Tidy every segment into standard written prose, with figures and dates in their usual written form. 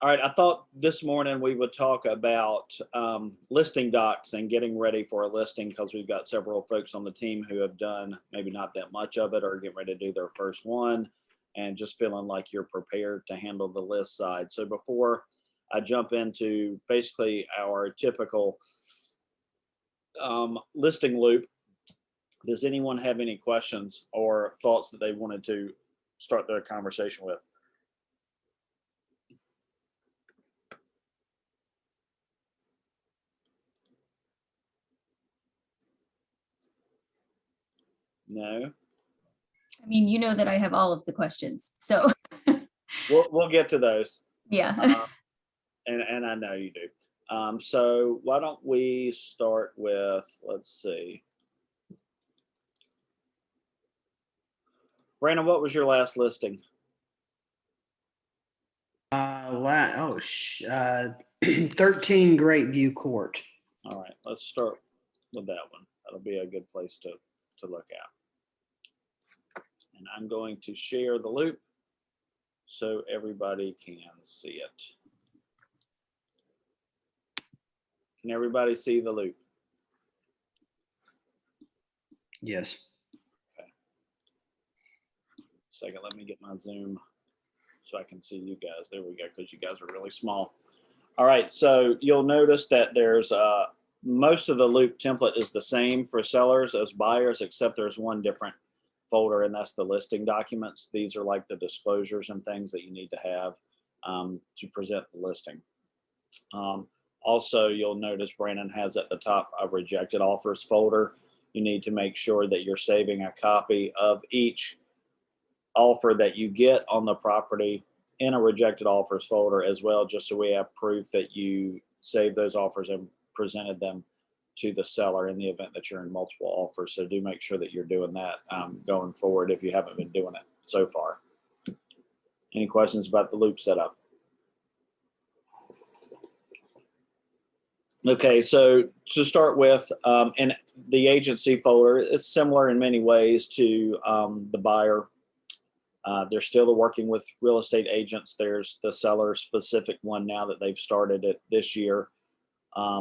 All right, I thought this morning we would talk about listing docs and getting ready for a listing because we've got several folks on the team who have done maybe not that much of it or getting ready to do their first one and just feeling like you're prepared to handle the list side. So before I jump into basically our typical listing loop, does anyone have any questions or thoughts that they wanted to start their conversation with? No? I mean, you know that I have all of the questions, so We'll get to those. yeah. And I know you do. So why don't we start with, let's see. Brandon, what was your last listing? 13 Great View Court. All right, let's start with that one. That'll be a good place to look at. And I'm going to share the loop so everybody can see it. Can everybody see the loop? Yes. Second, let me get my Zoom so I can see you guys. There we go, because you guys are really small. All right, so you'll notice that there's most of the loop template is the same for sellers as buyers, except there's one different folder, and that's the listing documents. These are like the disclosures and things that you need to have to present the listing. Also, you'll notice Brandon has at the top a rejected offers folder. You need to make sure that you're saving a copy of each offer that you get on the property in a rejected offers folder as well, just so we have proof that you saved those offers and presented them to the seller in the event that you're in multiple offers. So do make sure that you're doing that going forward if you haven't been doing it so far. Any questions about the loop setup? Okay, so to start with, in the agency folder, it's similar in many ways to the buyer. They're still working with real estate agents. There's the seller specific one now that they've started it this year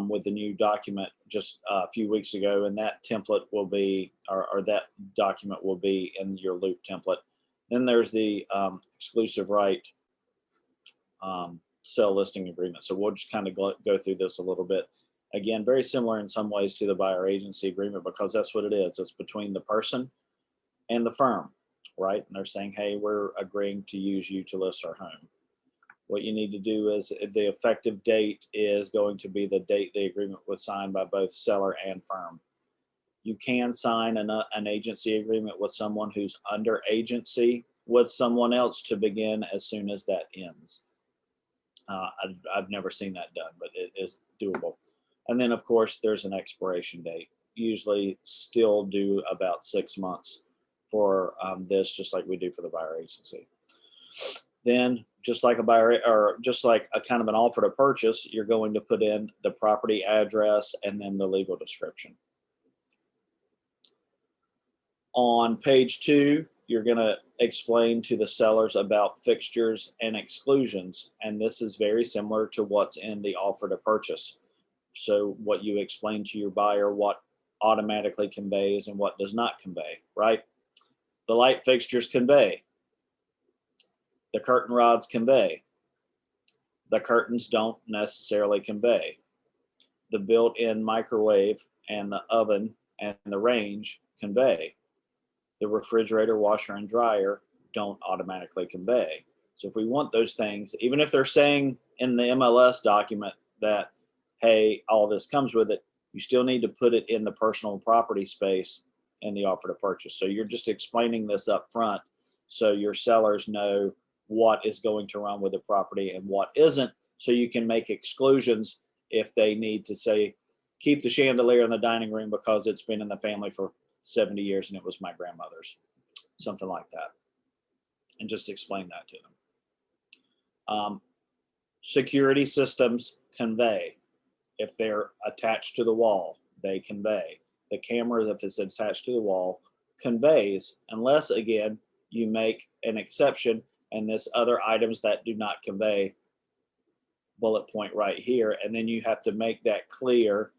with the new document just a few weeks ago. And that template will be, or that document will be in your loop template. Then there's the exclusive right sell listing agreement. So we'll just kind of go through this a little bit. Again, very similar in some ways to the buyer agency agreement because that's what it is. It's between the person and the firm, right? And they're saying, hey, we're agreeing to use you to list our home. What you need to do is the effective date is going to be the date the agreement was signed by both seller and firm. You can sign an agency agreement with someone who's under agency with someone else to begin as soon as that ends. I've never seen that done, but it is doable. And then, of course, there's an expiration date. Usually still do about 6 months for this, just like we do for the buyer agency. Then, just like a buyer or just like a kind of an offer to purchase, you're going to put in the property address and then the legal description. On page 2, you're going to explain to the sellers about fixtures and exclusions. And this is very similar to what's in the offer to purchase. So what you explain to your buyer, what automatically conveys and what does not convey, right? The light fixtures convey. The curtain rods convey. The curtains don't necessarily convey. The built-in microwave and the oven and the range convey. The refrigerator, washer, and dryer don't automatically convey. So if we want those things, even if they're saying in the MLS document that, hey, all this comes with it, you still need to put it in the personal property space in the offer to purchase. So you're just explaining this up front so your sellers know what is going to run with the property and what isn't, so you can make exclusions if they need to say, keep the chandelier in the dining room because it's been in the family for 70 years and it was my grandmother's, something like that, and just explain that to them. Security systems convey. If they're attached to the wall, they convey. The camera, if it's attached to the wall, conveys, unless again you make an exception and this other items that do not convey bullet point right here. And then you have to make that clear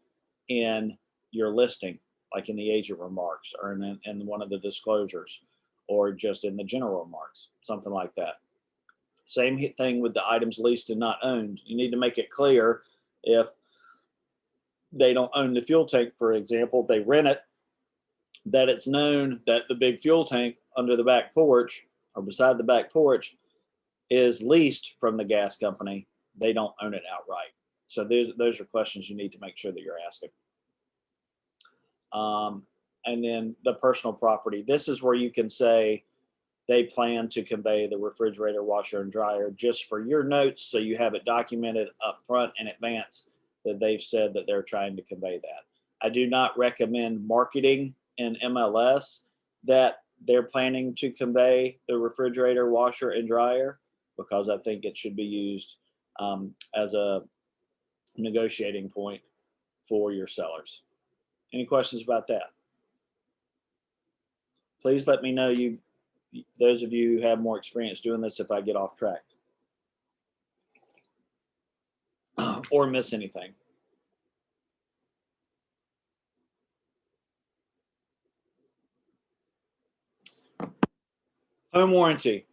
in your listing, like in the agent remarks or in one of the disclosures, or just in the general remarks, something like that. Same thing with the items leased and not owned. You need to make it clear if they don't own the fuel tank, for example, they rent it, that it's known that the big fuel tank under the back porch or beside the back porch is leased from the gas company. They don't own it outright. So those are questions you need to make sure that you're asking. And then the personal property. This is where you can say they plan to convey the refrigerator, washer, and dryer, just for your notes, so you have it documented up front in advance that they've said that they're trying to convey that. I do not recommend marketing in MLS that they're planning to convey the refrigerator, washer, and dryer, because I think it should be used as a negotiating point for your sellers. Any questions about that? Please let me know, those of you who have more experience doing this, if I get off track or miss anything. Home warranty.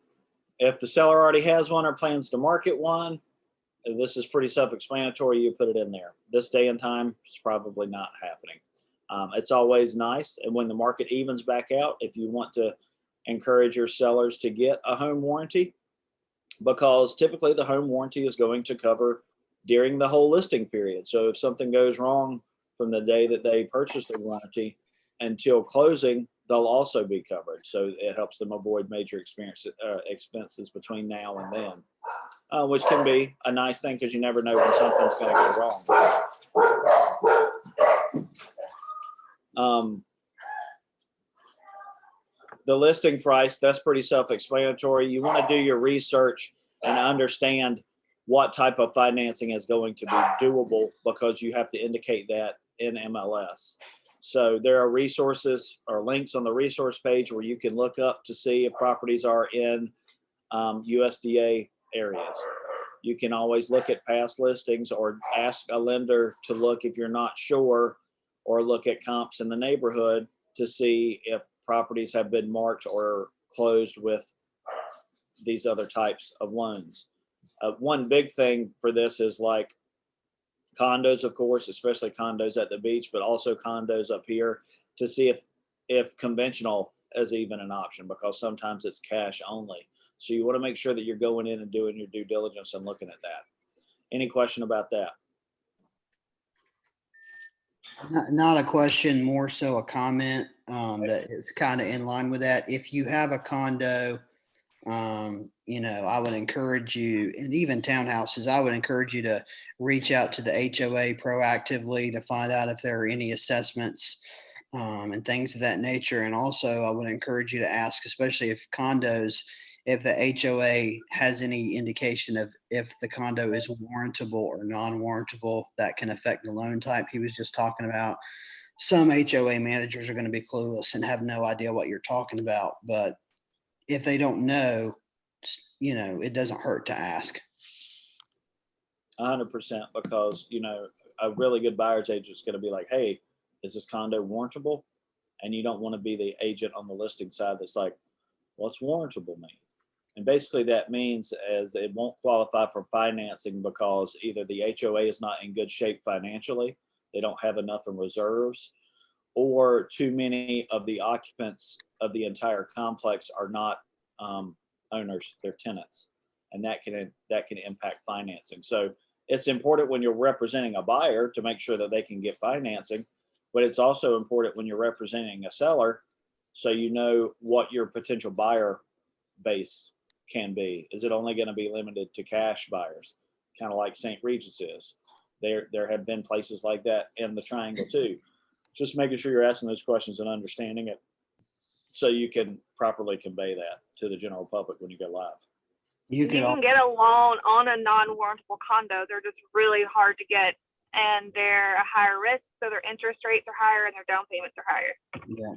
If the seller already has one or plans to market one, this is pretty self-explanatory. You put it in there. This day and time, it's probably not happening. It's always nice. And when the market evens back out, if you want to encourage your sellers to get a home warranty, because typically the home warranty is going to cover during the whole listing period. So if something goes wrong from the day that they purchased the warranty until closing, they'll also be covered. So it helps them avoid major expenses between now and then, which can be a nice thing because you never know when something's going to go wrong. The listing price, that's pretty self-explanatory. You want to do your research and understand what type of financing is going to be doable, because you have to indicate that in MLS. So there are resources or links on the resource page where you can look up to see if properties are in USDA areas. You can always look at past listings or ask a lender to look if you're not sure, or look at comps in the neighborhood to see if properties have been marked or closed with these other types of loans. One big thing for this is like condos, of course, especially condos at the beach, but also condos up here, to see if conventional is even an option, because sometimes it's cash only. So you want to make sure that you're going in and doing your due diligence and looking at that. Any question about that? Not a question, more so a comment that is kind of in line with that. If you have a condo, I would encourage you, and even townhouses, I would encourage you to reach out to the HOA proactively to find out if there are any assessments and things of that nature. And also, I would encourage you to ask, especially if condos, if the HOA has any indication of if the condo is warrantable or non-warrantable, that can affect the loan type. He was just talking about some HOA managers are going to be clueless and have no idea what you're talking about. But if they don't know, it doesn't hurt to ask. 100%, because, a really good buyer's agent is going to be like, hey, is this condo warrantable? And you don't want to be the agent on the listing side that's like, what's warrantable mean? And basically that means as it won't qualify for financing because either the HOA is not in good shape financially, they don't have enough in reserves, or too many of the occupants of the entire complex are not owners, they're tenants. And that can impact financing. So it's important when you're representing a buyer to make sure that they can get financing, but it's also important when you're representing a seller, so you know what your potential buyer base can be. Is it only going to be limited to cash buyers, kind of like St. Regis is? There have been places like that in the Triangle too. Just making sure you're asking those questions and understanding it, so you can properly convey that to the general public when you go live. You can get a loan on a non-warrantable condo. They're just really hard to get, and they're a higher risk so their interest rates are higher and their down payments are higher. Yeah.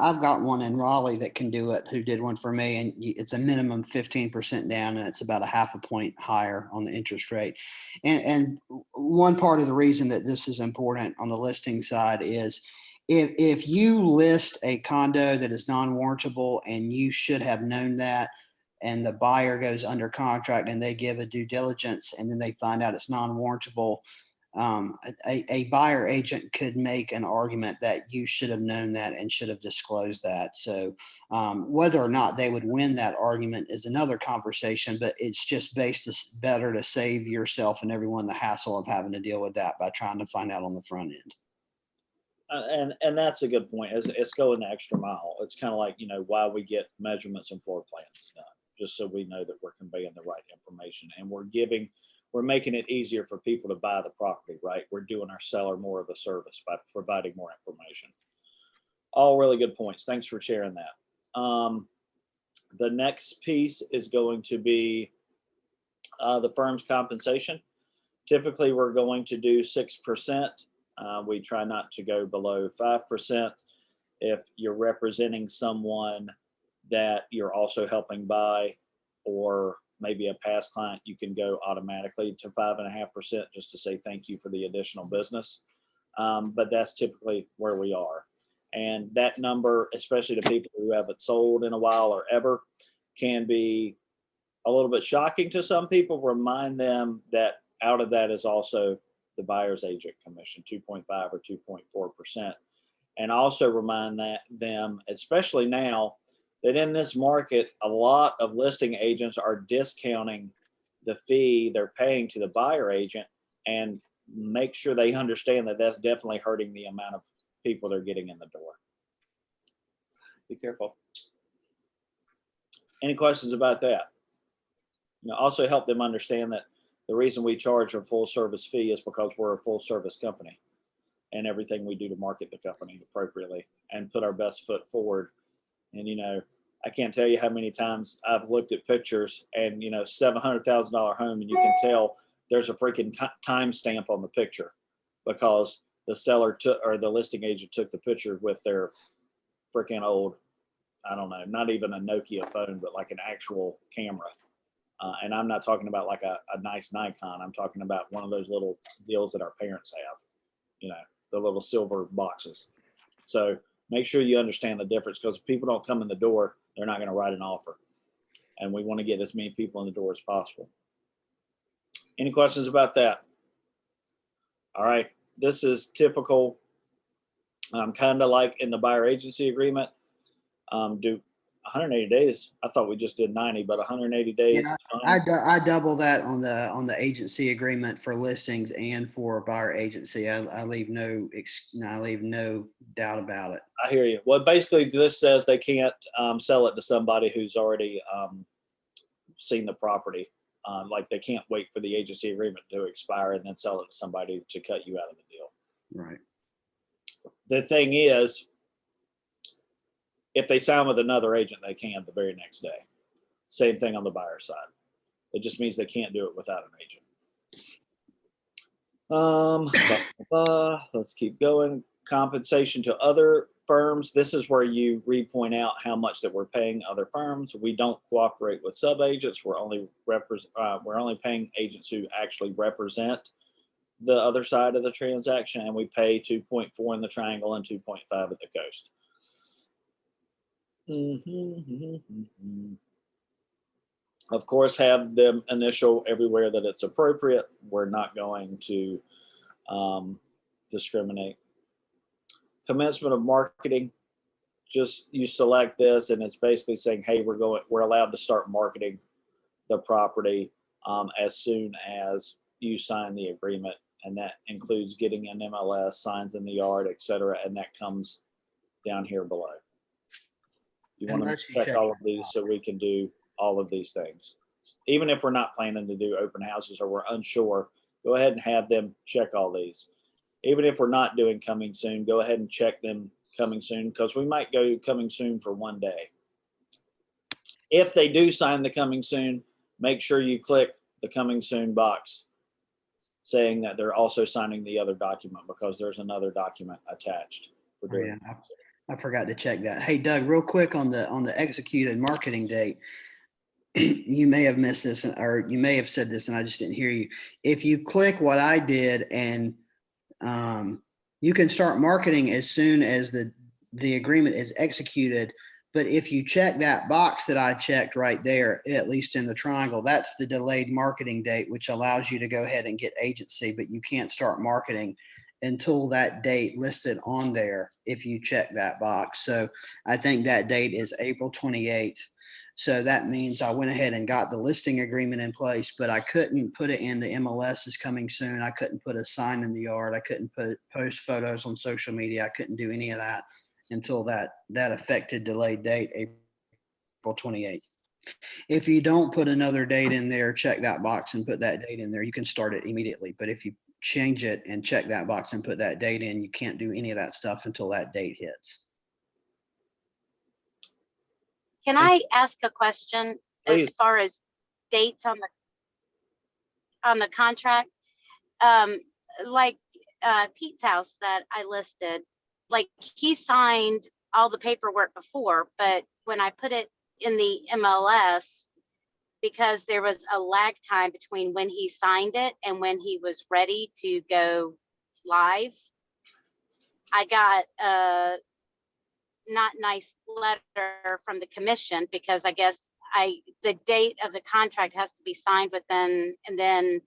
I've got one in Raleigh that can do it, who did one for me, and it's a minimum 15% down, and it's about a half a point higher on the interest rate. And one part of the reason that this is important on the listing side is if you list a condo that is non-warrantable and you should have known that, and the buyer goes under contract and they give a due diligence and then they find out it's non-warrantable, a buyer agent could make an argument that you should have known that and should have disclosed that. So whether or not they would win that argument is another conversation, but it's just better to save yourself and everyone the hassle of having to deal with that by trying to find out on the front end. And that's a good point. It's going the extra mile. It's kind of like, why we get measurements and floor plans done, just so we know that we're conveying the right information, and we're making it easier for people to buy the property, right? We're doing our seller more of a service by providing more information. All really good points. Thanks for sharing that. The next piece is going to be the firm's compensation. Typically, we're going to do 6%. We try not to go below 5%. If you're representing someone that you're also helping buy, or maybe a past client, you can go automatically to 5.5% just to say thank you for the additional business. But that's typically where we are. And that number, especially to people who haven't sold in a while or ever, can be a little bit shocking to some people. Remind them that out of that is also the buyer's agent commission, 2.5 or 2.4%. And also remind them, especially now, that in this market, a lot of listing agents are discounting the fee they're paying to the buyer agent, and make sure they understand that that's definitely hurting the amount of people they're getting in the door. Be careful. Any questions about that? Also help them understand that the reason we charge a full service fee is because we're a full service company, and everything we do to market the company appropriately and put our best foot forward. And, I can't tell you how many times I've looked at pictures and, $700,000 home, and you can tell there's a freaking time stamp on the picture because the seller took, or the listing agent took the picture with their freaking old, I don't know, not even a Nokia phone, but like an actual camera. And I'm not talking about like a nice Nikon. I'm talking about one of those little deals that our parents have, the little silver boxes. So make sure you understand the difference, because if people don't come in the door, they're not going to write an offer. And we want to get as many people in the door as possible. Any questions about that? All right. This is typical, kind of like in the buyer agency agreement. Do 180 days. I thought we just did 90, but 180 days. Yeah, I double that on the agency agreement for listings and for buyer agency. I leave no doubt about it. I hear you. Well, basically this says they can't sell it to somebody who's already seen the property. Like they can't wait for the agency agreement to expire and then sell it to somebody to cut you out of the deal. Right. The thing is, if they sign with another agent, they can the very next day. Same thing on the buyer side. It just means they can't do it without an agent. Let's keep going. Compensation to other firms. This is where you re-point out how much that we're paying other firms. We don't cooperate with sub-agents. We're only paying agents who actually represent the other side of the transaction, and we pay 2.4 in the triangle and 2.5 at the coast. Of course, have them initial everywhere that it's appropriate. We're not going to discriminate. Commencement of marketing. Just you select this, and it's basically saying, hey, we're allowed to start marketing the property as soon as you sign the agreement, and that includes getting an MLS, signs in the yard, etc. And that comes down here below. You want to check all of these so we can do all of these things. Even if we're not planning to do open houses or we're unsure, go ahead and have them check all these. Even if we're not doing coming soon, go ahead and check them coming soon, because we might go coming soon for one day. If they do sign the coming soon, make sure you click the coming soon box saying that they're also signing the other document because there's another document attached for Oh, doing. yeah, I forgot to check that. Hey, Doug, real quick on the executed marketing date. You may have missed this, or you may have said this and I just didn't hear you. If you click what I did and you can start marketing as soon as the agreement is executed. But if you check that box that I checked right there, at least in the triangle, that's the delayed marketing date, which allows you to go ahead and get agency, but you can't start marketing until that date listed on there if you check that box. So I think that date is April 28th. So that means I went ahead and got the listing agreement in place, but I couldn't put it in the MLS is coming soon. I couldn't put a sign in the yard. I couldn't post photos on social media. I couldn't do any of that until that affected delayed date, April 28th. If you don't put another date in there, check that box and put that date in there, you can start it immediately. But if you change it and check that box and put that date in, you can't do any of that stuff until that date hits. Can I ask a question Please. as far as dates on the contract? Like Pete's house that I listed, like he signed all the paperwork before, but when I put it in the MLS, because there was a lag time between when he signed it and when he was ready to go live, I got a not nice letter from the commission because I guess the date of the contract has to be signed within, and then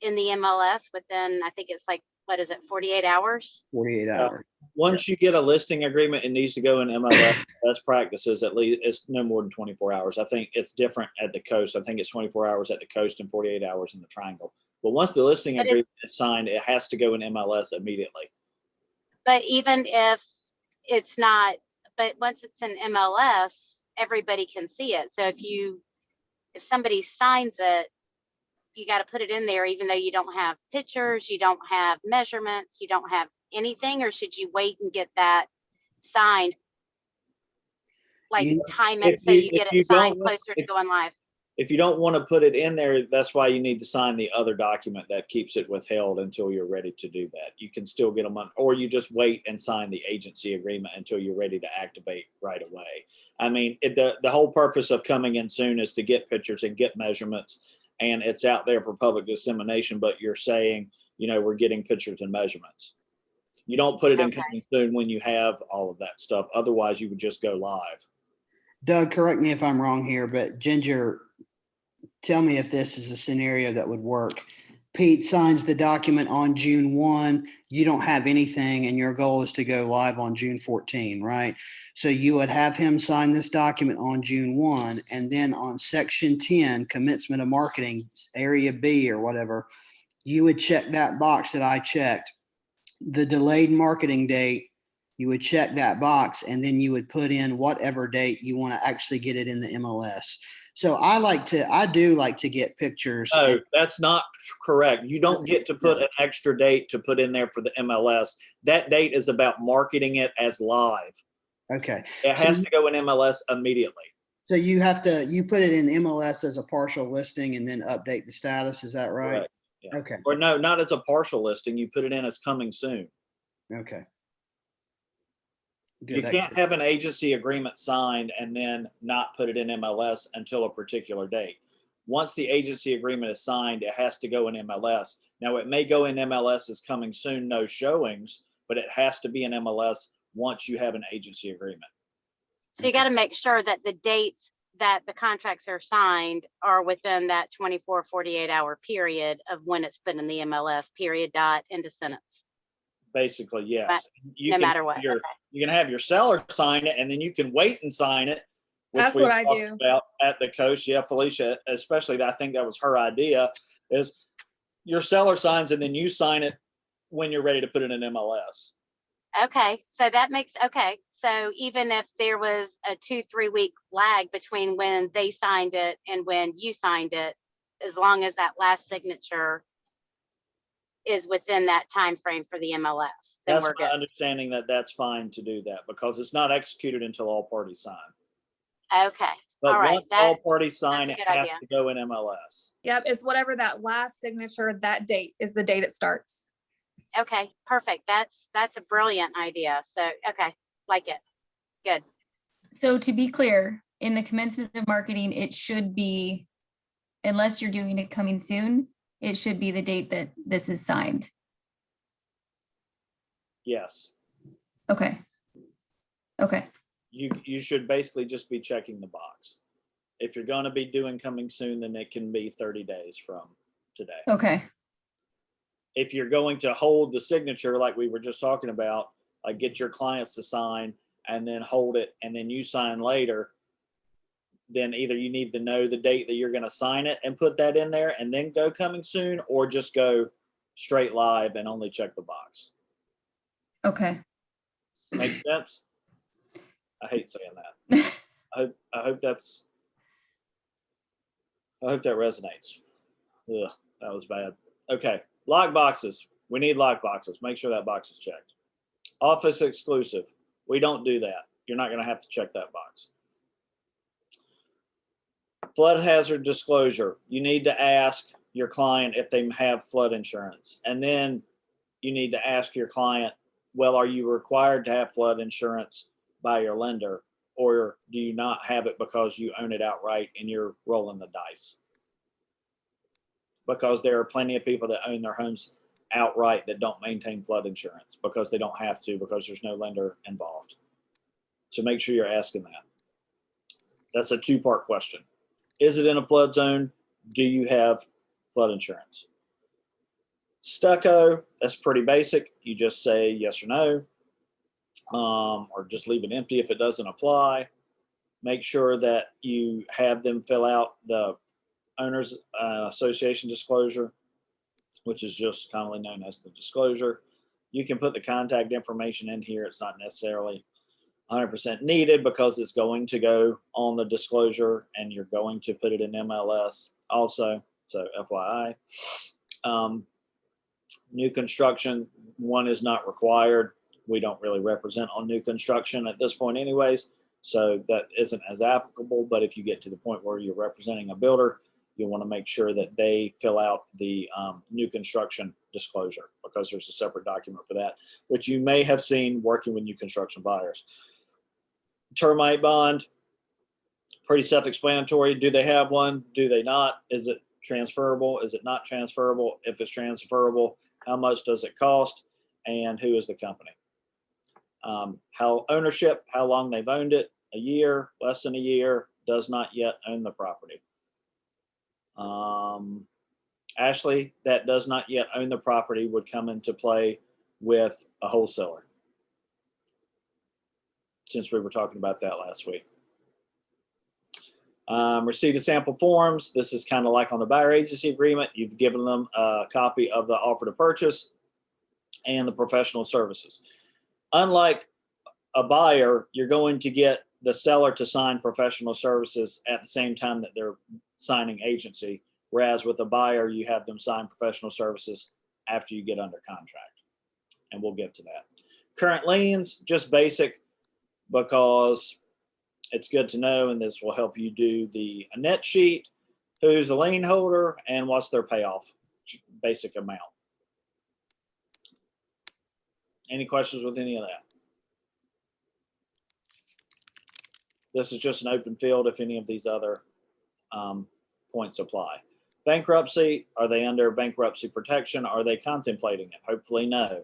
in the MLS within, I think it's like, what is it, 48 hours? 48 hours. Once you get a listing agreement, it needs to go in MLS. Best practices, at least it's no more than 24 hours. I think it's different at the coast. I think it's 24 hours at the coast and 48 hours in the triangle. But once the listing But agreement is signed, it has to go in MLS immediately. But even if it's not, but once it's in MLS, everybody can see it. So if somebody signs it, you got to put it in there, even though you don't have pictures, you don't have measurements, you don't have anything, or should you wait and get that signed? Like time it so you get it signed closer to going live. If you don't want to put it in there, that's why you need to sign the other document that keeps it withheld until you're ready to do that. You can still get them on, or you just wait and sign the agency agreement until you're ready to activate right away. I mean, the whole purpose of coming in soon is to get pictures and get measurements, and it's out there for public dissemination, but you're saying, we're getting pictures and measurements. You don't put it in Okay. coming soon when you have all of that stuff. Otherwise, you would just go live. Doug, correct me if I'm wrong here, but Ginger, tell me if this is a scenario that would work. Pete signs the document on June 1. You don't have anything and your goal is to go live on June 14, right? So you would have him sign this document on June 1, and then on section 10, commencement of marketing, area B or whatever, you would check that box that I checked, the delayed marketing date. You would check that box and then you would put in whatever date you want to actually get it in the MLS. So I do like to get pictures. No, that's not correct. You don't get to put an extra date to put in there for the MLS. That date is about marketing it as live. Okay. It has to go in MLS immediately. So you put it in MLS as a partial listing and then update the status. Is that right? Correct. Yeah. Okay. Or no, not as a partial listing. You put it in as coming soon. Okay. You can't have an agency agreement signed and then not put it in MLS until a particular date. Once the agency agreement is signed, it has to go in MLS. Now, it may go in MLS as coming soon, no showings, but it has to be in MLS once you have an agency agreement. So you got to make sure that the dates that the contracts are signed are within that 24, 48 hour period of when it's put in the MLS, period, dot, end of sentence. Basically, yes. No matter what. You can have your seller sign it, and then you can wait and sign it. That's what I do. About at the coast. Yeah, Felicia, especially, I think that was her idea, is your seller signs and then you sign it when you're ready to put it in MLS. Okay, so that makes, okay. So even if there was a 2-3 week lag between when they signed it and when you signed it, as long as that last signature is within that time frame for the MLS, then That's we're my good. understanding, that that's fine to do that because it's not executed until all parties sign. Okay, But All right, once all that- parties sign, a it good has idea. to go in MLS. Yep, it's whatever that last signature, that date is the date it starts. Okay, perfect. That's a brilliant idea. So, okay, like it. Good. So to be clear, in the commencement of marketing, it should be, unless you're doing it coming soon, it should be the date that this is signed. Yes. Okay. Okay, You should basically just be checking the box. If you're going to be doing coming soon, then it can be 30 days from today. okay, If you're going to hold the signature like we were just talking about, like get your clients to sign and then hold it and then you sign later, then either you need to know the date that you're going to sign it and put that in there and then go coming soon, or just go straight live and only check the box. okay. Make sense? I hate saying that. I hope that resonates. Ugh, that was bad. Okay, lock boxes. We need lock boxes. Make sure that box is checked. Office exclusive. We don't do that. You're not going to have to check that box. Flood hazard disclosure. You need to ask your client if they have flood insurance. And then you need to ask your client, well, are you required to have flood insurance by your lender, or do you not have it because you own it outright and you're rolling the dice? Because there are plenty of people that own their homes outright that don't maintain flood insurance because they don't have to, because there's no lender involved. So make sure you're asking that. That's a two-part question. Is it in a flood zone? Do you have flood insurance? Stucco, that's pretty basic. You just say yes or no, or just leave it empty if it doesn't apply. Make sure that you have them fill out the owners association disclosure, which is just commonly known as the disclosure. You can put the contact information in here. It's not necessarily 100% needed because it's going to go on the disclosure and you're going to put it in MLS also. So FYI. New construction, one is not required. We don't really represent on new construction at this point anyways, so that isn't as applicable. But if you get to the point where you're representing a builder, you want to make sure that they fill out the new construction disclosure, because there's a separate document for that, which you may have seen working with new construction buyers. Termite bond, pretty self-explanatory. Do they have one? Do they not? Is it transferable? Is it not transferable? If it's transferable, how much does it cost? And who is the company? How ownership, how long they've owned it, a year, less than a year, does not yet own the property. Ashley, that does not yet own the property, would come into play with a wholesaler, since we were talking about that last week. Receipt of sample forms. This is kind of like on the buyer agency agreement. You've given them a copy of the offer to purchase and the professional services. Unlike a buyer, you're going to get the seller to sign professional services at the same time that they're signing agency. Whereas with a buyer, you have them sign professional services after you get under contract. And we'll get to that. Current liens, just basic, because it's good to know, and this will help you do the net sheet, who's the lien holder and what's their payoff, basic amount. Any questions with any of that? This is just an open field if any of these other points apply. Bankruptcy, are they under bankruptcy protection? Are they contemplating it? Hopefully no.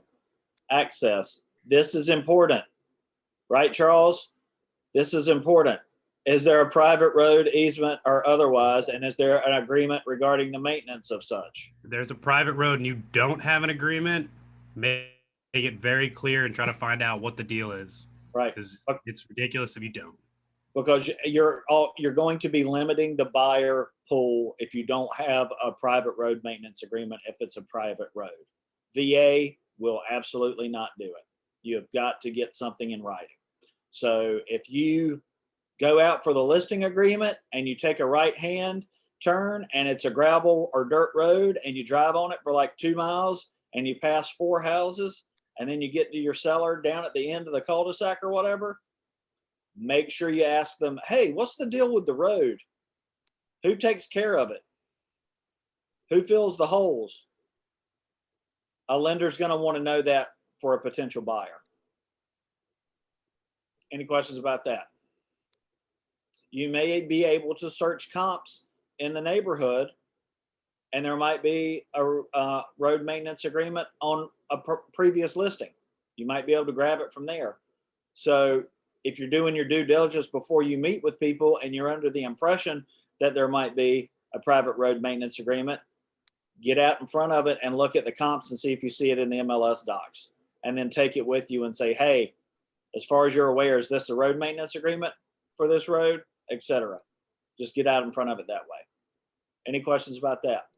Access, this is important, right, Charles? This is important. Is there a private road, easement, or otherwise? And is there an agreement regarding the maintenance of such? If there's a private road and you don't have an agreement, make it very clear and try to find out what the deal is, Right. because it's ridiculous if you don't. Because you're going to be limiting the buyer pool if you don't have a private road maintenance agreement, if it's a private road. VA will absolutely not do it. You have got to get something in writing. So if you go out for the listing agreement and you take a right hand turn and it's a gravel or dirt road and you drive on it for like 2 miles and you pass 4 houses and then you get to your seller down at the end of the cul-de-sac or whatever, make sure you ask them, hey, what's the deal with the road? Who takes care of it? Who fills the holes? A lender's going to want to know that for a potential buyer. Any questions about that? You may be able to search comps in the neighborhood, and there might be a road maintenance agreement on a previous listing. You might be able to grab it from there. So if you're doing your due diligence before you meet with people and you're under the impression that there might be a private road maintenance agreement, get out in front of it and look at the comps and see if you see it in the MLS docs, and then take it with you and say, hey, as far as you're aware, is this a road maintenance agreement for this road, etc. Just get out in front of it that way. Any questions about that?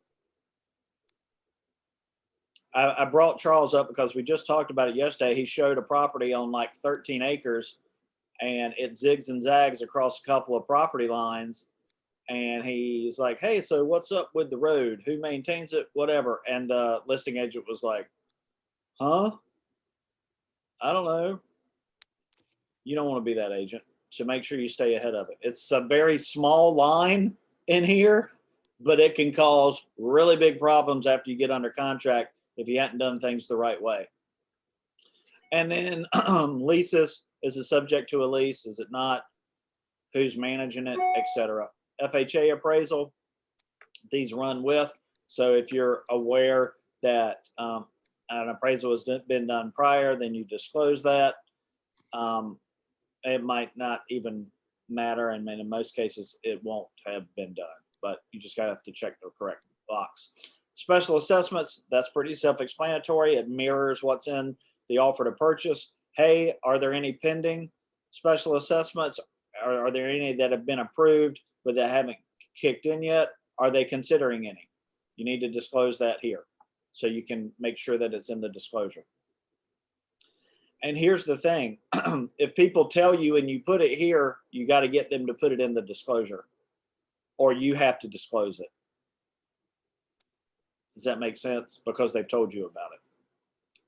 I brought Charles up because we just talked about it yesterday. He showed a property on like 13 acres and it zigs and zags across a couple of property lines. And he's like, hey, so what's up with the road? Who maintains it? Whatever. And the listing agent was like, huh? I don't know. You don't want to be that agent. So make sure you stay ahead of it. It's a very small line in here, but it can cause really big problems after you get under contract if you hadn't done things the right way. And then leases, is it subject to a lease? Is it not? Who's managing it, etc. FHA appraisal, these run with. So if you're aware that an appraisal has been done prior, then you disclose that. It might not even matter, and in most cases it won't have been done, but you just gotta have to check the correct box. Special assessments, that's pretty self-explanatory. It mirrors what's in the offer to purchase. Hey, are there any pending special assessments? Are there any that have been approved but that haven't kicked in yet? Are they considering any? You need to disclose that here so you can make sure that it's in the disclosure. And here's the thing, if people tell you and you put it here, you got to get them to put it in the disclosure, or you have to disclose it. Does that make sense? Because they've told you about it.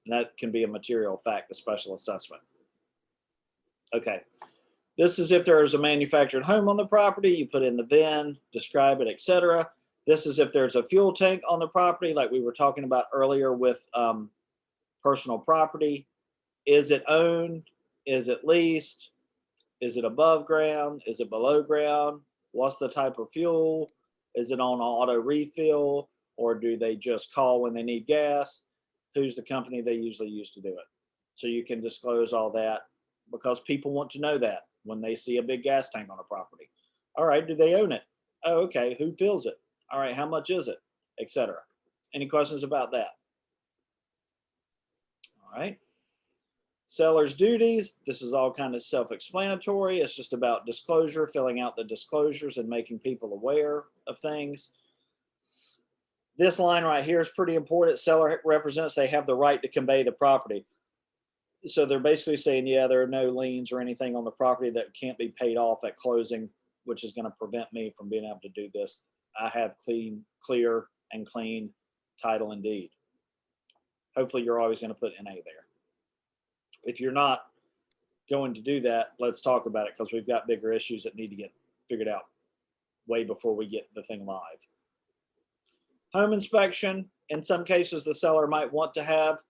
And that can be a material fact, a special assessment. Okay. This is if there is a manufactured home on the property, you put in the VIN, describe it, etc. This is if there's a fuel tank on the property, like we were talking about earlier with personal property. Is it owned? Is it leased? Is it above ground? Is it below ground? What's the type of fuel? Is it on auto refill, or do they just call when they need gas? Who's the company they usually use to do it? So you can disclose all that because people want to know that when they see a big gas tank on a property. All right, do they own it? Oh, okay, who fills it? All right, how much is it? Etc. Any questions about that? All right. Seller's duties, this is all kind of self-explanatory. It's just about disclosure, filling out the disclosures and making people aware of things. This line right here is pretty important. Seller represents they have the right to convey the property. So they're basically saying, yeah, there are no liens or anything on the property that can't be paid off at closing, which is going to prevent me from being able to do this. I have clear and clean title and deed. Hopefully you're always going to put NA there. If you're not going to do that, let's talk about it because we've got bigger issues that need to get figured out way before we get the thing live. Home inspection. In some cases, the seller might want to have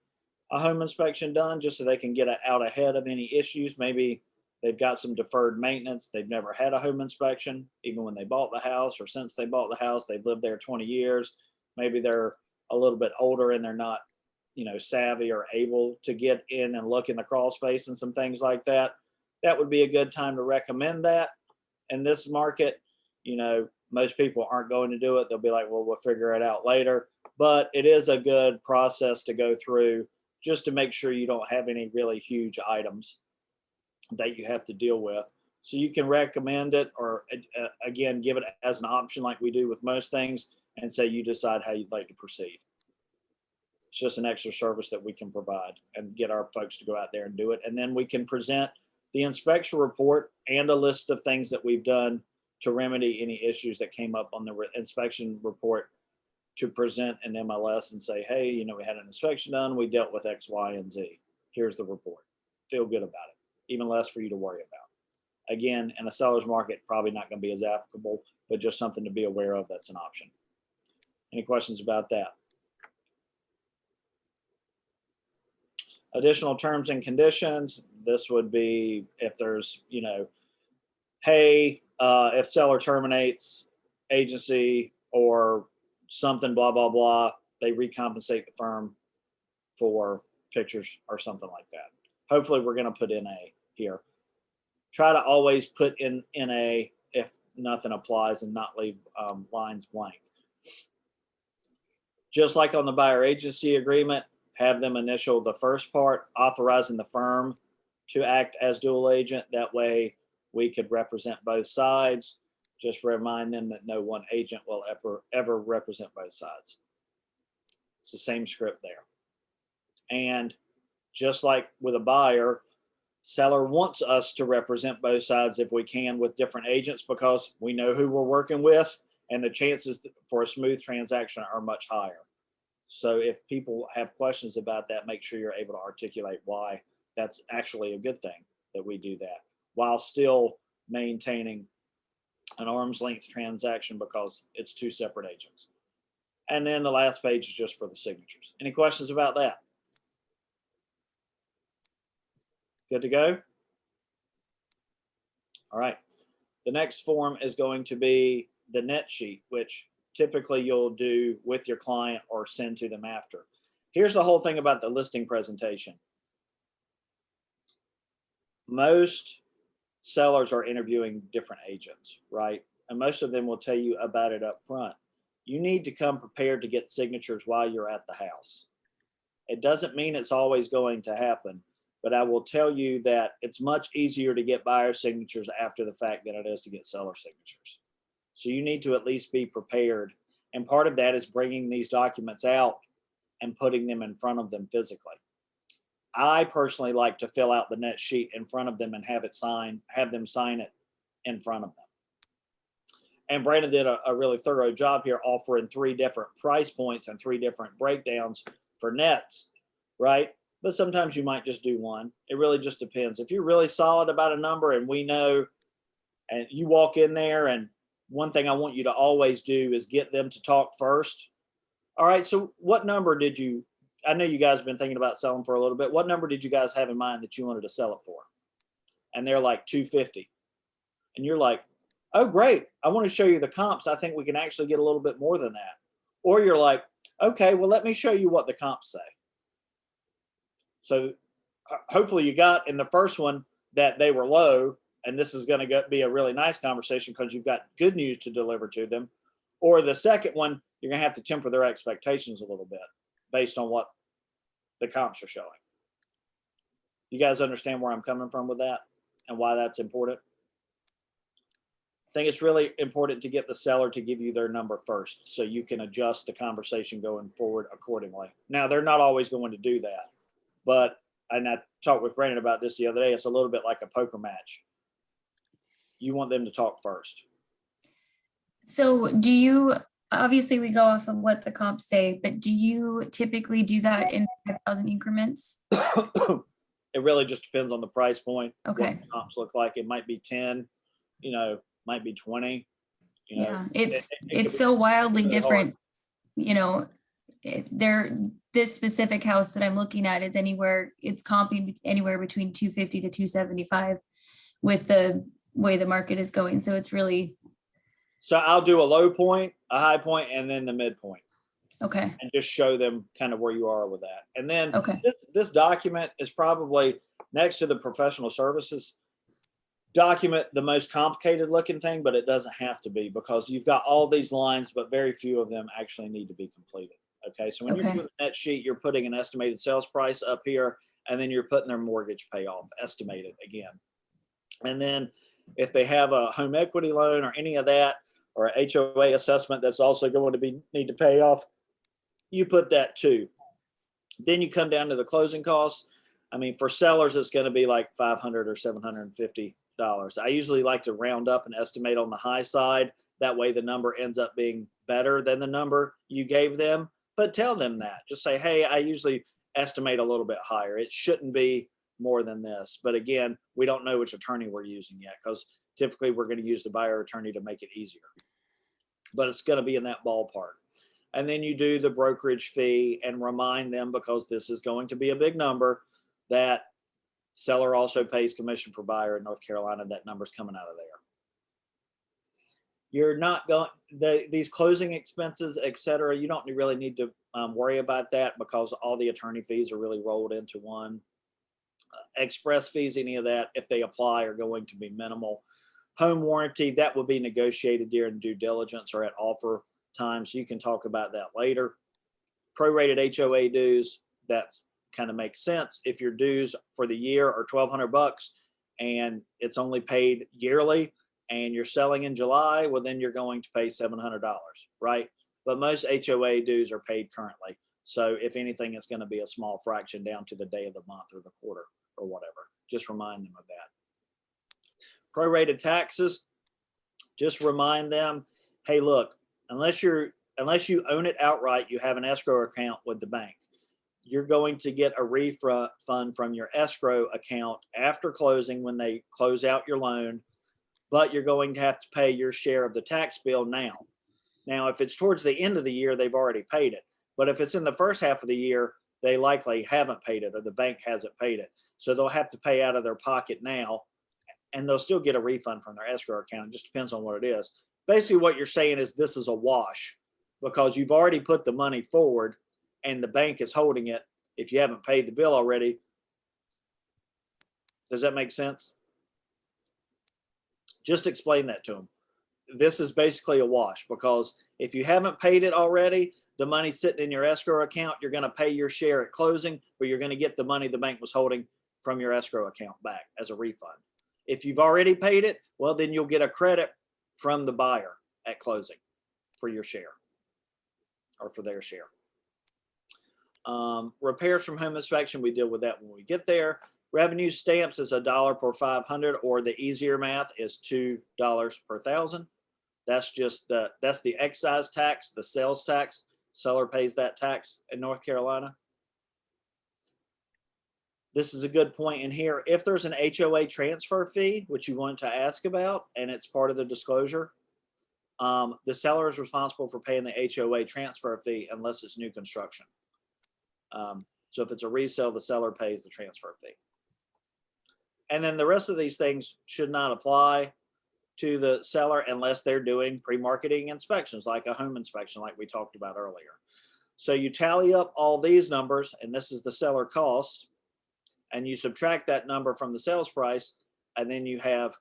a home inspection done just so they can get out ahead of any issues. Maybe they've got some deferred maintenance. They've never had a home inspection, even when they bought the house or since they bought the house, they've lived there 20 years. Maybe they're a little bit older and they're not, savvy or able to get in and look in the crawl space and some things like that. That would be a good time to recommend that. In this market, most people aren't going to do it. They'll be like, well, we'll figure it out later. But it is a good process to go through just to make sure you don't have any really huge items that you have to deal with. So you can recommend it or, again, give it as an option like we do with most things and say you decide how you'd like to proceed. It's just an extra service that we can provide and get our folks to go out there and do it. And then we can present the inspection report and a list of things that we've done to remedy any issues that came up on the inspection report to present an MLS and say, hey, we had an inspection done. We dealt with X, Y, and Z. Here's the report. Feel good about it. Even less for you to worry about. Again, in a seller's market, probably not going to be as applicable, but just something to be aware of. That's an option. Any questions about that? Additional terms and conditions. This would be if there's, hey, if seller terminates agency or something, blah, blah, blah, they recompensate the firm for pictures or something like that. Hopefully we're going to put in a here. Try to always put in a if nothing applies and not leave lines blank. Just like on the buyer agency agreement, have them initial the first part, authorizing the firm to act as dual agent. That way we could represent both sides. Just remind them that no one agent will ever represent both sides. It's the same script there. And just like with a buyer, seller wants us to represent both sides if we can with different agents, because we know who we're working with and the chances for a smooth transaction are much higher. So if people have questions about that, make sure you're able to articulate why that's actually a good thing that we do that while still maintaining an arm's length transaction, because it's two separate agents. And then the last page is just for the signatures. Any questions about that? Good to go? All right. The next form is going to be the net sheet, which typically you'll do with your client or send to them after. Here's the whole thing about the listing presentation. Most sellers are interviewing different agents, right? And most of them will tell you about it up front. You need to come prepared to get signatures while you're at the house. It doesn't mean it's always going to happen, but I will tell you that it's much easier to get buyer signatures after the fact than it is to get seller signatures. So you need to at least be prepared. And part of that is bringing these documents out and putting them in front of them physically. I personally like to fill out the net sheet in front of them and have them sign it in front of them. And Brandon did a really thorough job here, offering 3 different price points and 3 different breakdowns for nets, right? But sometimes you might just do one. It really just depends. If you're really solid about a number and we know, and you walk in there, and one thing I want you to always do is get them to talk first. All right, so what number did you, I know you guys have been thinking about selling for a little bit. What number did you guys have in mind that you wanted to sell it for? And they're like 250. And you're like, oh, great. I want to show you the comps. I think we can actually get a little bit more than that. Or you're like, okay, well, let me show you what the comps say. So hopefully you got in the first one that they were low, and this is going to be a really nice conversation because you've got good news to deliver to them. Or the second one, you're going to have to temper their expectations a little bit based on what the comps are showing. You guys understand where I'm coming from with that and why that's important? I think it's really important to get the seller to give you their number first so you can adjust the conversation going forward accordingly. Now, they're not always going to do that, but and I talked with Brandon about this the other day. It's a little bit like a poker match. You want them to talk first. So do you, obviously we go off of what the comps say, but do you typically do that in 5,000 increments? It really just depends on the price point. Okay. What the comps look like. It might be 10, might be 20. Yeah, it's could so wildly really hard. different. This specific house that I'm looking at is it's comping anywhere between 250 to 275 with the way the market is going. So it's really, So I'll do a low point, a high point, and then the midpoint, okay, and just show them kind of where you are with that. And then okay, this document is probably next to the professional services document the most complicated looking thing, but it doesn't have to be, because you've got all these lines, but very few of them actually need to be completed. Okay, so when you're Okay. doing the net sheet, you're putting an estimated sales price up here, and then you're putting their mortgage payoff estimated again. And then if they have a home equity loan or any of that, or a HOA assessment that's also going to need to pay off, you put that too. Then you come down to the closing costs. I mean, for sellers, it's going to be like $500 or $750. I usually like to round up and estimate on the high side. That way the number ends up being better than the number you gave them. But tell them that. Just say, hey, I usually estimate a little bit higher. It shouldn't be more than this. But again, we don't know which attorney we're using yet, because typically we're going to use the buyer attorney to make it easier. But it's going to be in that ballpark. And then you do the brokerage fee and remind them, because this is going to be a big number, that seller also pays commission for buyer in North Carolina. That number's coming out of there. You're not going, these closing expenses, et cetera, you don't really need to worry about that, because all the attorney fees are really rolled into one. Express fees, any of that, if they apply, are going to be minimal. Home warranty, that will be negotiated during due diligence or at offer time, so you can talk about that later. Prorated HOA dues, that's kind of makes sense. If your dues for the year are $1,200 and it's only paid yearly and you're selling in July, well, then you're going to pay $700, right? But most HOA dues are paid currently. So if anything, it's going to be a small fraction down to the day of the month or the quarter or whatever. Just remind them of that. Prorated taxes, just remind them, hey, look, unless you own it outright, you have an escrow account with the bank, you're going to get a refund from your escrow account after closing when they close out your loan, but you're going to have to pay your share of the tax bill now. Now, if it's towards the end of the year, they've already paid it. But if it's in the first half of the year, they likely haven't paid it, or the bank hasn't paid it. So they'll have to pay out of their pocket now, and they'll still get a refund from their escrow account. It just depends on what it is. Basically, what you're saying is this is a wash, because you've already put the money forward and the bank is holding it if you haven't paid the bill already. Does that make sense? Just explain that to them. This is basically a wash, because if you haven't paid it already, the money's sitting in your escrow account. You're going to pay your share at closing, but you're going to get the money the bank was holding from your escrow account back as a refund. If you've already paid it, well, then you'll get a credit from the buyer at closing for your share, or for their share. Repairs from home inspection, we deal with that when we get there. Revenue stamps is $1 per 500, or the easier math is $2 per 1,000. That's just that's the excise tax, the sales tax. Seller pays that tax in North Carolina. This is a good point in here. If there's an HOA transfer fee, which you want to ask about, and it's part of the disclosure, the seller is responsible for paying the HOA transfer fee unless it's new construction. So if it's a resale, the seller pays the transfer fee. And then the rest of these things should not apply to the seller unless they're doing pre-marketing inspections, like a home inspection, like we talked about earlier. So you tally up all these numbers, and this is the seller costs, and you subtract that number from the sales price, and then you have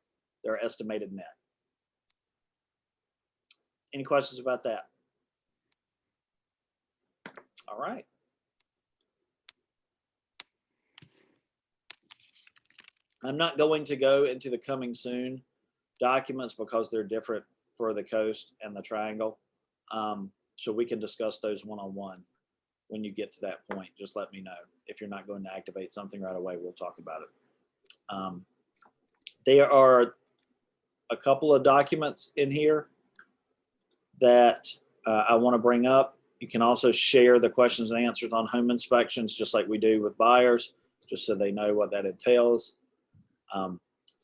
their estimated net. Any questions about that? All right. I'm not going to go into the coming soon documents, because they're different for the coast and the triangle. So we can discuss those one-on-one when you get to that point. Just let me know. If you're not going to activate something right away, we'll talk about it. There are a couple of documents in here that I want to bring up. You can also share the questions and answers on home inspections, just like we do with buyers, just so they know what that entails.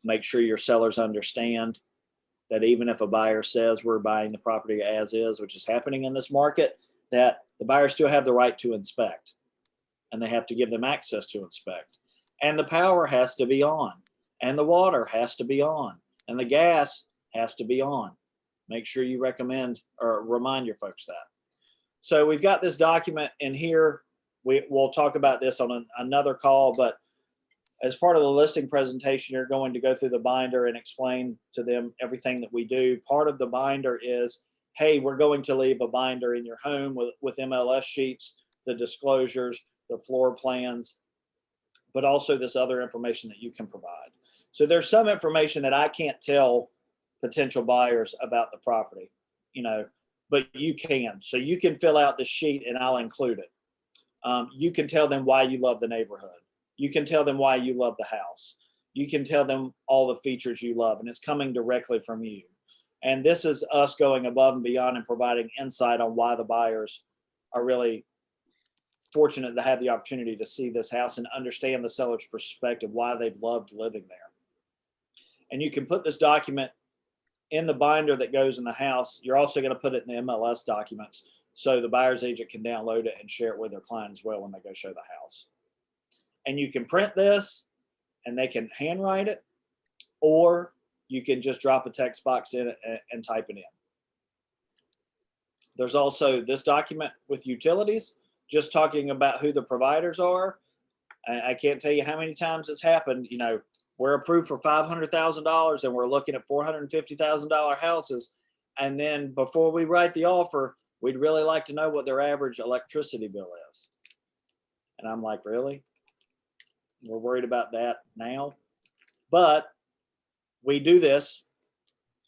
Make sure your sellers understand that even if a buyer says we're buying the property as is, which is happening in this market, that the buyers still have the right to inspect, and they have to give them access to inspect. And the power has to be on, and the water has to be on, and the gas has to be on. Make sure you recommend or remind your folks that. So we've got this document in here. We'll talk about this on another call, but as part of the listing presentation, you're going to go through the binder and explain to them everything that we do. Part of the binder is, hey, we're going to leave a binder in your home with MLS sheets, the disclosures, the floor plans, but also this other information that you can provide. So there's some information that I can't tell potential buyers about the property, but you can. So you can fill out the sheet and I'll include it. You can tell them why you love the neighborhood. You can tell them why you love the house. You can tell them all the features you love, and it's coming directly from you. And this is us going above and beyond and providing insight on why the buyers are really fortunate to have the opportunity to see this house and understand the seller's perspective, why they've loved living there. And you can put this document in the binder that goes in the house. You're also going to put it in the MLS documents so the buyer's agent can download it and share it with their client as well when they go show the house. And you can print this and they can handwrite it, or you can just drop a text box in it and type it in. There's also this document with utilities, just talking about who the providers are. I can't tell you how many times it's happened. You know, we're approved for $500,000 and we're looking at $450,000 houses. And then before we write the offer, we'd really like to know what their average electricity bill is. And I'm like, really? We're worried about that now? But we do this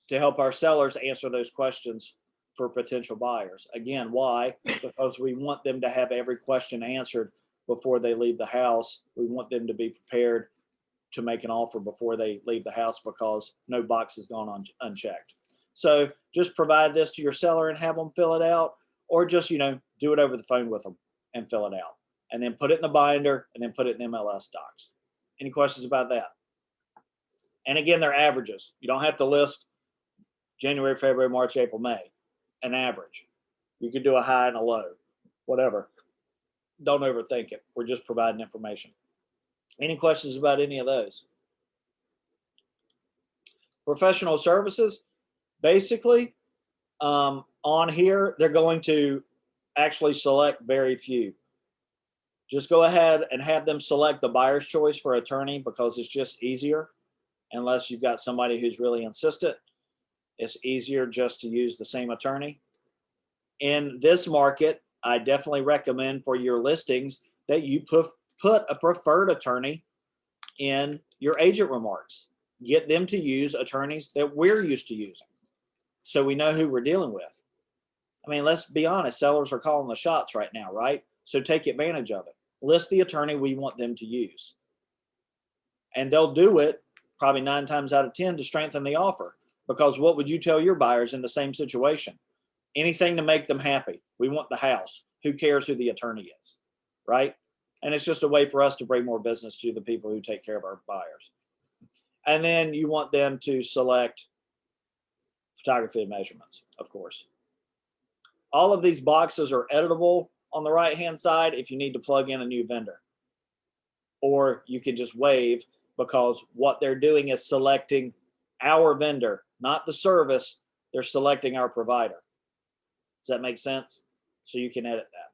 to help our sellers answer those questions for potential buyers. Again, why? Because we want them to have every question answered before they leave the house. We want them to be prepared to make an offer before they leave the house, because no box has gone on unchecked. So just provide this to your seller and have them fill it out, or just, you know, do it over the phone with them and fill it out, and then put it in the binder and then put it in the MLS docs. Any questions about that? And again, they're averages. You don't have to list January, February, March, April, May. An average. You could do a high and a low, whatever. Don't overthink it. We're just providing information. Any questions about any of those? Professional services, basically, on here, they're going to actually select very few. Just go ahead and have them select the buyer's choice for attorney, because it's just easier. Unless you've got somebody who's really insistent, it's easier just to use the same attorney. In this market, I definitely recommend for your listings that you put a preferred attorney in your agent remarks. Get them to use attorneys that we're used to using, so we know who we're dealing with. I mean, let's be honest, sellers are calling the shots right now, right? So take advantage of it. List the attorney we want them to use. And they'll do it probably 9 times out of 10 to strengthen the offer. Because what would you tell your buyers in the same situation? Anything to make them happy. We want the house. Who cares who the attorney is, right? And it's just a way for us to bring more business to the people who take care of our buyers. And then you want them to select photography and measurements, of course. All of these boxes are editable on the right-hand side if you need to plug in a new vendor. Or you can just waive, because what they're doing is selecting our vendor, not the service. They're selecting our provider. Does that make sense? So you can edit that.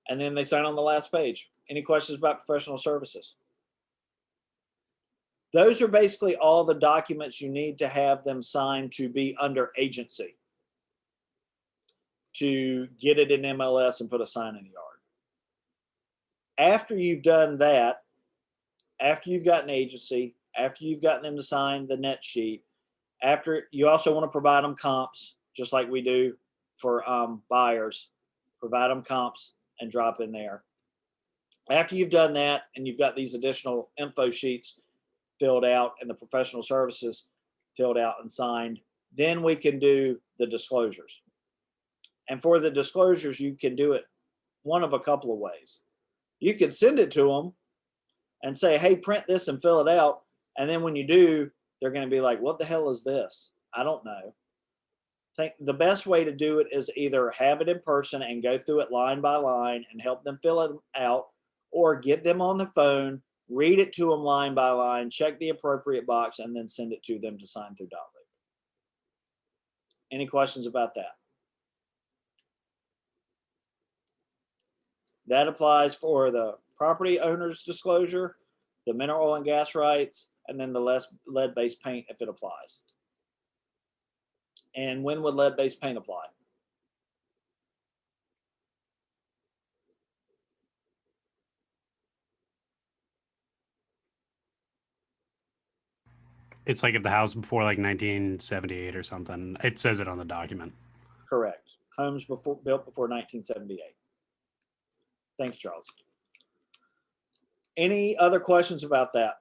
And then they sign on the last page. Any questions about professional services? Those are basically all the documents you need to have them sign to be under agency, to get it in MLS and put a sign in the yard. After you've done that, after you've got an agency, after you've gotten them to sign the net sheet, after you also want to provide them comps, just like we do for buyers, provide them comps and drop in there. After you've done that and you've got these additional info sheets filled out and the professional services filled out and signed, then we can do the disclosures. And for the disclosures, you can do it one of a couple of ways. You can send it to them and say, hey, print this and fill it out. And then when you do, they're going to be like, what the hell is this? I don't know. I think the best way to do it is either have it in person and go through it line by line and help them fill it out, or get them on the phone, read it to them line by line, check the appropriate box, and then send it to them to sign through Dotloop. Any questions about that? That applies for the property owner's disclosure, the mineral oil and gas rights, and then the lead-based paint if it applies. And when would lead-based paint apply? It's like if the house before like 1978 or something. It says it on the document. Correct. Homes built before 1978. Thanks, Charles. Any other questions about that?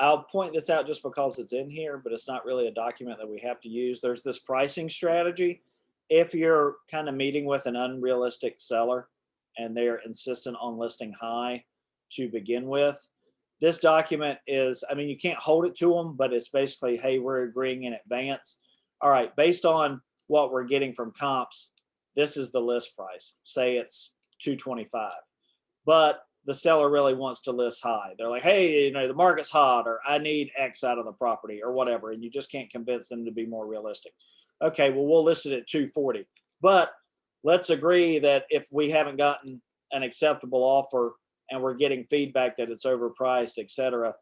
I'll point this out just because it's in here, but it's not really a document that we have to use. There's this pricing strategy. If you're kind of meeting with an unrealistic seller and they're insistent on listing high to begin with, this document is, I mean, you can't hold it to them, but it's basically, hey, we're agreeing in advance. All right, based on what we're getting from comps, this is the list price. Say it's 225, but the seller really wants to list high. They're like, hey, you know, the market's hot, or I need X out of the property or whatever. And you just can't convince them to be more realistic. Okay, well, we'll list it at 240, but let's agree that if we haven't gotten an acceptable offer and we're getting feedback that it's overpriced, et cetera,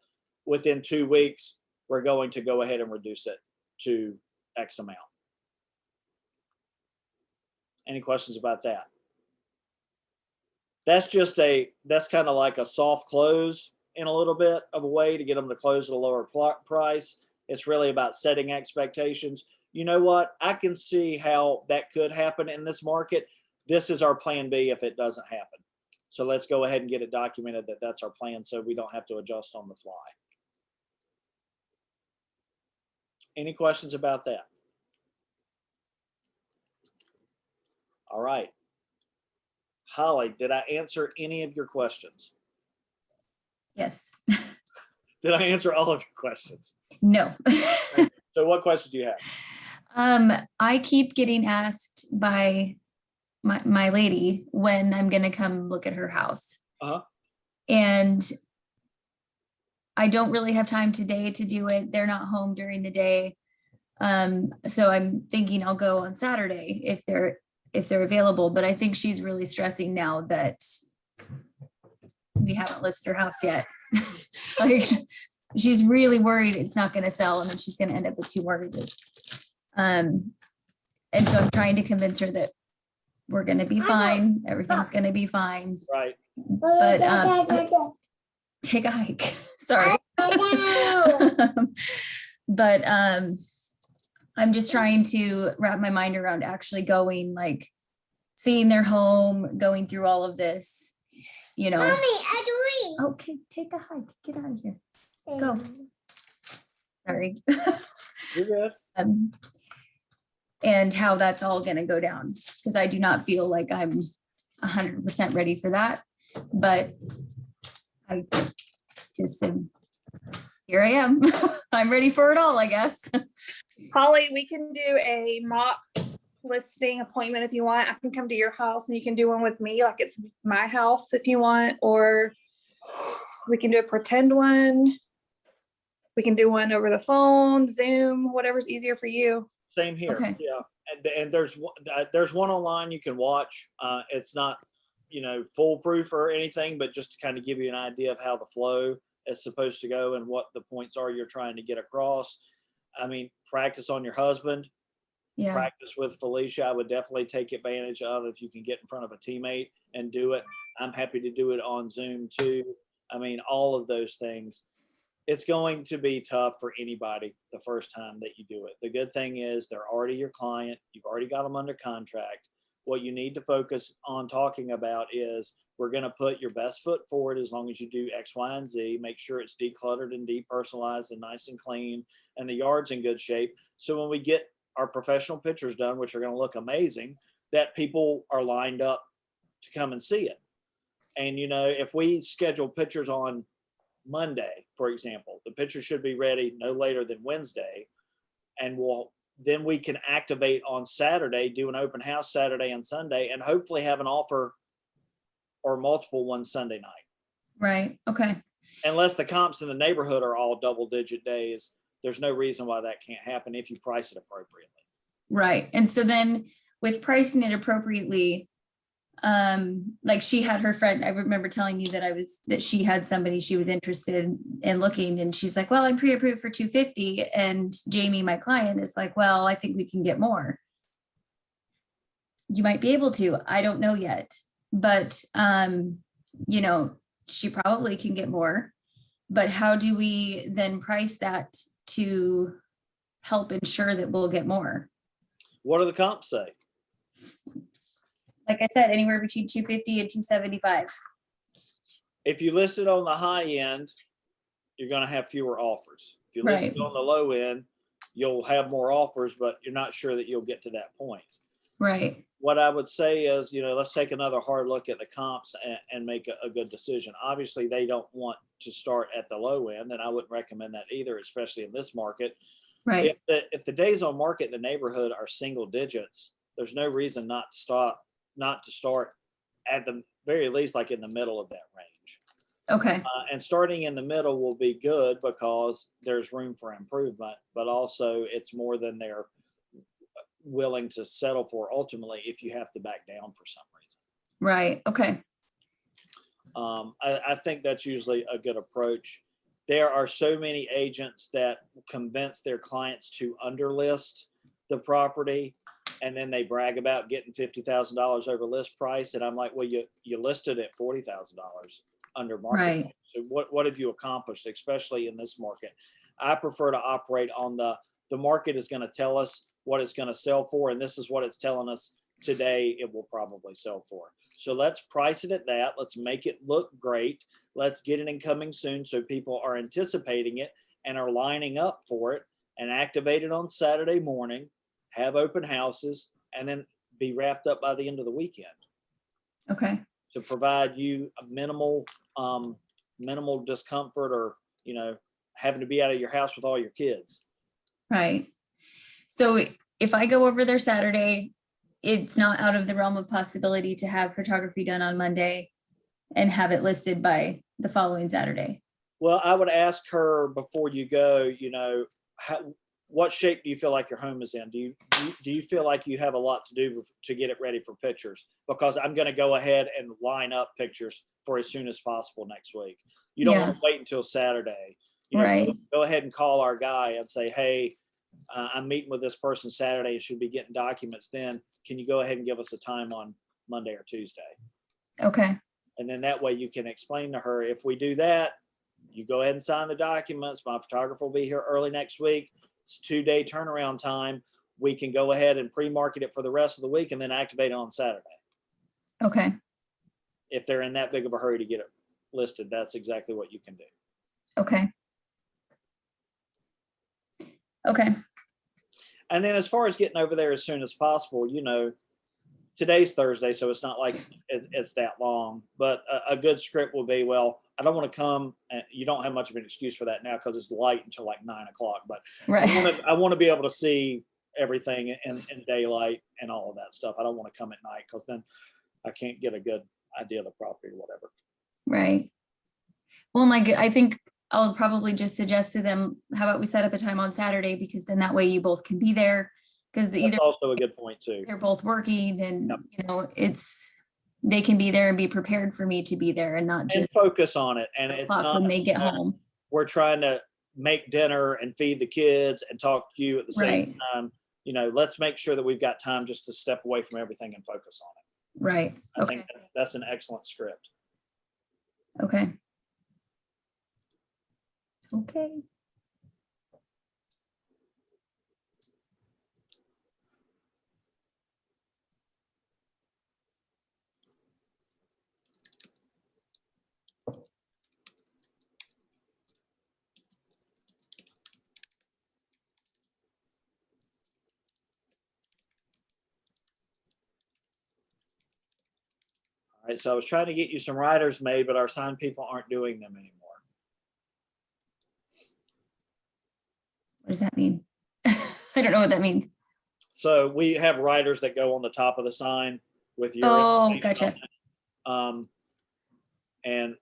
within 2 weeks, we're going to go ahead and reduce it to X amount. Any questions about that? That's kind of like a soft close in a little bit of a way to get them to close at a lower price. It's really about setting expectations. You know what? I can see how that could happen in this market. This is our plan B if it doesn't happen. So let's go ahead and get it documented that that's our plan so we don't have to adjust on the fly. Any questions about that? All right. Holly, did I answer any of your questions? Yes. Did I answer all of your questions? No. So what questions do you have? I keep getting asked by my lady when I'm gonna come look at her house. Uh-huh. And I don't really have time today to do it. They're not home during the day. So I'm thinking I'll go on Saturday if they're available, but I think she's really stressing now that we haven't listed her house yet. Like, she's really worried it's not gonna sell and then she's gonna end up with 2 mortgages. And so I'm trying to convince her that we're gonna be fine, everything's gonna be fine, Right. but take a hike, sorry. But I'm just trying to wrap my mind around actually going, like, seeing their home, going through all of this, you know. Okay, take a hike, get out of here, go. Sorry. You're good. And how that's all gonna go down, because I do not feel like I'm 100% ready for that, but I just am, here I am. I'm ready for it all, I guess. Holly, we can do a mock listing appointment if you want. I can come to your house and you can do one with me, like it's my house if you want, or we can do a pretend one. We can do one over the phone, Zoom, whatever's easier for you. Same here. Okay. Yeah. And there's one online you can watch. It's not, you know, foolproof or anything, but just to kind of give you an idea of how the flow is supposed to go and what the points are you're trying to get across. I mean, practice on your husband, Yeah, practice with Felicia. I would definitely take advantage of if you can get in front of a teammate and do it. I'm happy to do it on Zoom too. I mean, all of those things. It's going to be tough for anybody the first time that you do it. The good thing is they're already your client. You've already got them under contract. What you need to focus on talking about is we're going to put your best foot forward as long as you do X, Y, and Z. Make sure it's decluttered and depersonalized and nice and clean and the yard's in good shape. So when we get our professional pictures done, which are going to look amazing, that people are lined up to come and see it. And, you know, if we schedule pictures on Monday, for example, the picture should be ready no later than Wednesday. And then we can activate on Saturday, do an open house Saturday and Sunday, and hopefully have an offer or multiple ones Sunday night. right, okay. Unless the comps in the neighborhood are all double-digit days, there's no reason why that can't happen if you price it appropriately. Right. And so then with pricing it appropriately, like she had her friend, I remember telling you that she had somebody she was interested in looking, and she's like, well, I'm pre-approved for 250. And Jamie, my client, is like, well, I think we can get more. You might be able to, I don't know yet, but you know, she probably can get more. But how do we then price that to help ensure that we'll get more? What do the comps say? Like I said, anywhere between 250 and 275. If you list it on the high end, you're gonna have fewer offers. If you list it on the low end, you'll have more offers, but you're not sure that you'll get to that point. Right. What I would say is, let's take another hard look at the comps and make a good decision. Obviously, they don't want to start at the low end, and I wouldn't recommend that either, especially in this market. Right. If the days on market in the neighborhood are single digits, there's no reason not to start at the very least, like in the middle of that range. Okay. And starting in the middle will be good because there's room for improvement, but also it's more than they're willing to settle for ultimately if you have to back down for some reason. Right. Okay. I think that's usually a good approach. There are so many agents that convince their clients to underlist the property, and then they brag about getting $50,000 over list price. And I'm like, well, you listed at $40,000 under market. Right. So what have you accomplished, especially in this market? I prefer to operate on the market is going to tell us what it's going to sell for, and this is what it's telling us today it will probably sell for. So let's price it at that. Let's make it look great. Let's get it in coming soon so people are anticipating it and are lining up for it, and activate it on Saturday morning, have open houses, and then be wrapped up by the end of the weekend Okay. to provide you a minimal discomfort or, having to be out of your house with all your kids. Right. So if I go over there Saturday, it's not out of the realm of possibility to have photography done on Monday and have it listed by the following Saturday. Well, I would ask her before you go, what shape do you feel like your home is in? Do you feel like you have a lot to do to get it ready for pictures? Because I'm going to go ahead and line up pictures for as soon as possible next week. You don't want to wait until Saturday. Right. Go ahead and call our guy and say, hey, I'm meeting with this person Saturday and should be getting documents then. Can you go ahead and give us a time on Monday or Tuesday? Okay. And then that way you can explain to her, if we do that, you go ahead and sign the documents. My photographer will be here early next week. It's a 2-day turnaround time. We can go ahead and pre-market it for the rest of the week and then activate it on Saturday. Okay. If they're in that big of a hurry to get it listed, that's exactly what you can do. Okay. Okay. And then as far as getting over there as soon as possible, today's Thursday, so it's not like it's that long, but a good script will be, well, I don't want to come, and you don't have much of an excuse for that now because it's light until like 9 o'clock, but Right. I want to be able to see everything in daylight and all of that stuff. I don't want to come at night because then I can't get a good idea of the property or whatever. Right. Well, I think I'll probably just suggest to them, how about we set up a time on Saturday, because then that way you both can be there, because That's either also a good point too. they're both working and, Yep. they can be there and be prepared for me to be there and not And just focus on it. And it's o'clock not when they get home. we're trying to make dinner and feed the kids and talk to you at the same time. Let's make sure that we've got time just to step away from everything and focus on it. Right. I Okay. think that's an excellent script. Okay. Okay. All right. So I was trying to get you some riders made, but our sign people aren't doing them anymore. What does that mean? I don't know what that means. So we have riders that go on the top of the sign with your Oh, information gotcha. on it. And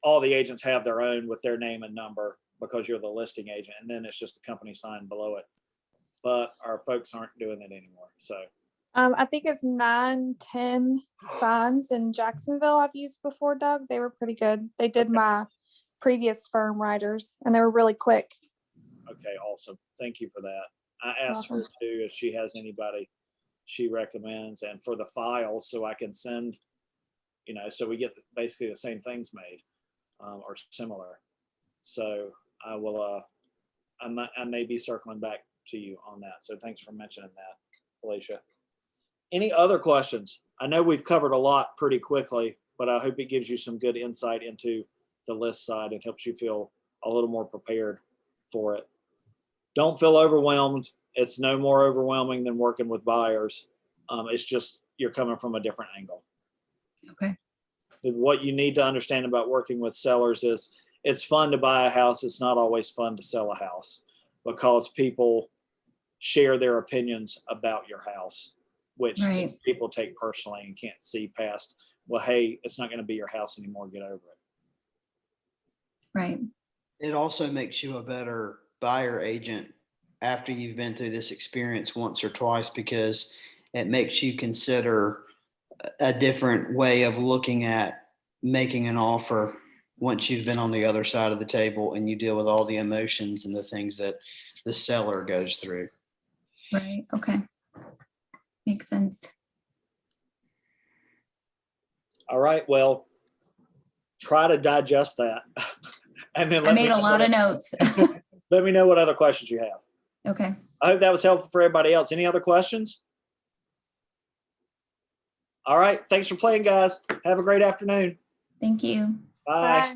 all the agents have their own with their name and number because you're the listing agent, and then it's just the company sign below it. But our folks aren't doing it anymore. So I think it's 9-10 signs in Jacksonville I've used before, Doug. They were pretty good. They did my previous firm writers and they were really quick. okay, awesome. Thank you for that. I asked her too if she has anybody she recommends, and for the files, so I can send, so we get basically the same things made or similar. So I will, I may be circling back to you on that. So thanks for mentioning that, Felicia. Any other questions? I know we've covered a lot pretty quickly, but I hope it gives you some good insight into the list side and helps you feel a little more prepared for it. Don't feel overwhelmed. It's no more overwhelming than working with buyers. It's just you're coming from a different angle. Okay. What you need to understand about working with sellers is it's fun to buy a house. It's not always fun to sell a house because people share their opinions about your house, which Right. people take personally and can't see past. Well, hey, it's not going to be your house anymore. Get over it. Right. It also makes you a better buyer agent after you've been through this experience once or twice, because it makes you consider a different way of looking at making an offer once you've been on the other side of the table and you deal with all the emotions and the things that the seller goes through. Right. Okay. Makes sense. All right. Well, try to digest that. And then I made a lot of notes. let me know what other questions you have. Okay. I hope that was helpful for everybody else. Any other questions? All right. Thanks for playing, guys. Have a great afternoon. Thank you. Bye. Bye.